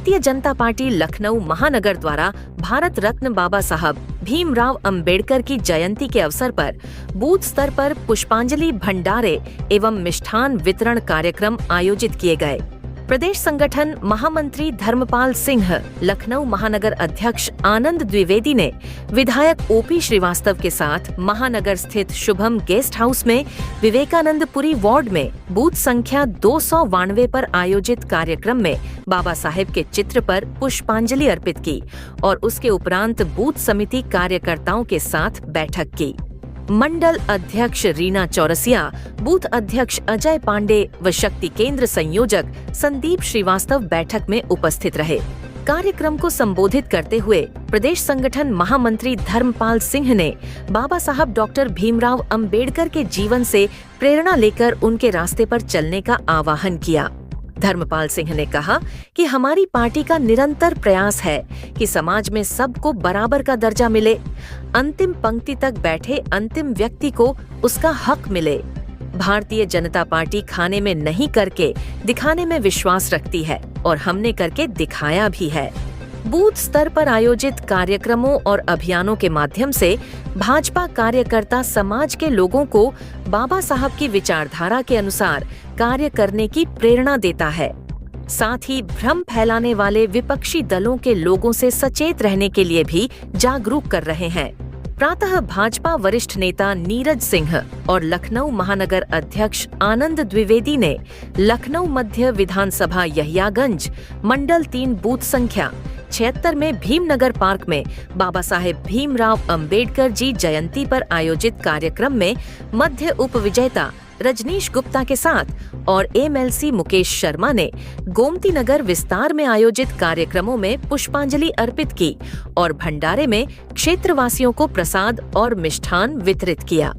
Bharatiya Janata party Lucknow महानगर द्वारा भारत रत्न बाबा साहब भीमराव अंबेडकर की जयंती के अवसर पर बूथ स्तर पर पुष्पांजलि भंडारे एवं मिष्ठान वितरण कार्यक्रम आयोजित किए गए। प्रदेश संगठन महामंत्री धर्मपाल सिंह, लखनऊ महानगर अध्यक्ष आनंद द्विवेदी ने विधायक ओपी श्रीवास्तव के साथ महानगर स्थित शुभम गेस्ट हाउस में विवेकानंदपुरी वार्ड में बूथ संख्या 292 पर आयोजित कार्यक्रम में बाबा साहेब के चित्र पर पुष्पांजलि अर्पित की और उसके उपरांत बूथ समिति कार्यकर्ताओं के साथ बैठक की। मंडल अध्यक्ष रीना चौरसिया, बूथ अध्यक्ष अजय पांडे व शक्ति केंद्र संयोजक संदीप श्रीवास्तव बैठक में उपस्थित रहे। कार्यक्रम को संबोधित करते हुए प्रदेश संगठन महामंत्री धर्मपाल सिंह ने बाबा साहब डॉक्टर भीमराव अंबेडकर के जीवन से प्रेरणा लेकर उनके रास्ते पर चलने का आह्वान किया। धर्मपाल सिंह ने कहा कि हमारी पार्टी का निरंतर प्रयास है कि समाज में सबको बराबर का दर्जा मिले, अंतिम पंक्ति तक बैठे अंतिम व्यक्ति को उसका हक मिले। भारतीय जनता पार्टी खाने में नहीं करके दिखाने में विश्वास रखती है और हमने करके दिखाया भी है। बूथ स्तर पर आयोजित कार्यक्रमों और अभियानों के माध्यम से भाजपा कार्यकर्ता समाज के लोगों को बाबा साहब की विचारधारा के अनुसार कार्य करने की प्रेरणा देता है। साथ ही भ्रम फैलाने वाले विपक्षी दलों के लोगों से सचेत रहने के लिए भी जागरूक कर रहे हैं। प्रातः भाजपा वरिष्ठ नेता नीरज सिंह और लखनऊ महानगर अध्यक्ष आनंद द्विवेदी ने लखनऊ मध्य विधानसभा यहियागंज मंडल 3 बूथ संख्या 76 में भीमनगर पार्क में बाबा साहेब भीमराव अंबेडकर जी जयंती पर आयोजित कार्यक्रम में मध्य उप विजेता रजनीश गुप्ता के साथ और एमएलसी मुकेश शर्मा ने गोमती नगर विस्तार में आयोजित कार्यक्रमों में पुष्पांजलि अर्पित की और भंडारे में क्षेत्रवासियों को प्रसाद और मिष्ठान वितरित किया।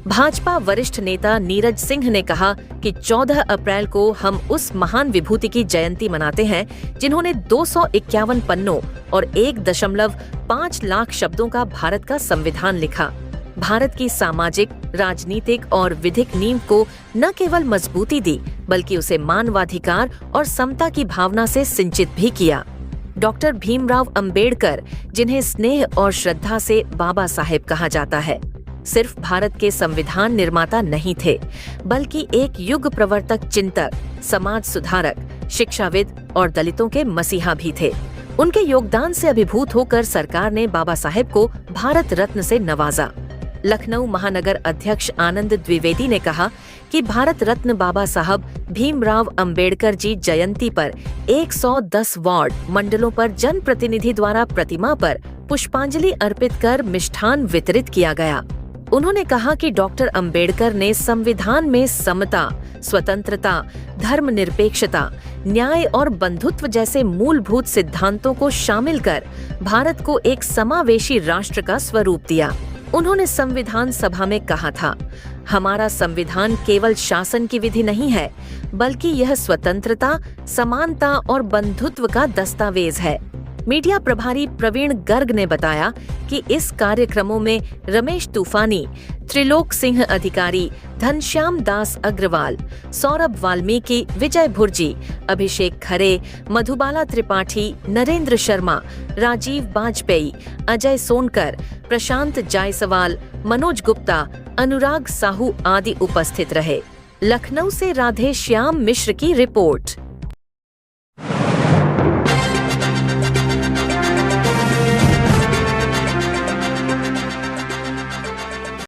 भाजपा वरिष्ठ नेता नीरज सिंह ने कहा कि 14 अप्रैल को हम उस महान विभूति की जयंती मनाते हैं जिन्होंने 251 पन्नों और 1.5 लाख शब्दों का भारत का संविधान लिखा। भारत की सामाजिक, राजनीतिक और विधिक नींव को न केवल मजबूती दी बल्कि उसे मानवाधिकार और समता की भावना से सिंचित भी किया। डॉक्टर भीमराव अंबेडकर, जिन्हें स्नेह और श्रद्धा से बाबा साहेब कहा जाता है, सिर्फ भारत के संविधान निर्माता नहीं थे बल्कि एक युग प्रवर्तक चिंतक, समाज सुधारक, शिक्षाविद और दलितों के मसीहा भी थे। उनके योगदान से अभिभूत होकर सरकार ने बाबा साहेब को भारत रत्न से नवाजा। लखनऊ महानगर अध्यक्ष आनंद द्विवेदी ने कहा कि भारत रत्न बाबा साहब भीमराव अंबेडकर जी जयंती पर 110 वार्ड मंडलों पर जनप्रतिनिधि द्वारा प्रतिमा पर पुष्पांजलि अर्पित कर मिष्ठान वितरित किया गया। उन्होंने कहा कि डॉक्टर अंबेडकर ने संविधान में समता, स्वतंत्रता, धर्मनिरपेक्षता, न्याय और बंधुत्व जैसे मूलभूत सिद्धांतों को शामिल कर भारत को एक समावेशी राष्ट्र का स्वरूप दिया। उन्होंने संविधान सभा में कहा था, हमारा संविधान केवल शासन की विधि नहीं है बल्कि यह स्वतंत्रता, समानता और बंधुत्व का दस्तावेज है। मीडिया प्रभारी प्रवीण गर्ग ने बताया कि इस कार्यक्रमों में रमेश तूफानी, त्रिलोक सिंह अधिकारी, घनश्याम दास अग्रवाल, सौरभ वाल्मीकि, विजय भुर्जी, अभिषेक खरे, मधुबाला त्रिपाठी, नरेंद्र शर्मा, राजीव बाजपेयी, अजय सोनकर, प्रशांत जायसवाल, मनोज गुप्ता, अनुराग साहू आदि उपस्थित रहे। लखनऊ से राधे श्याम मिश्र की रिपोर्ट।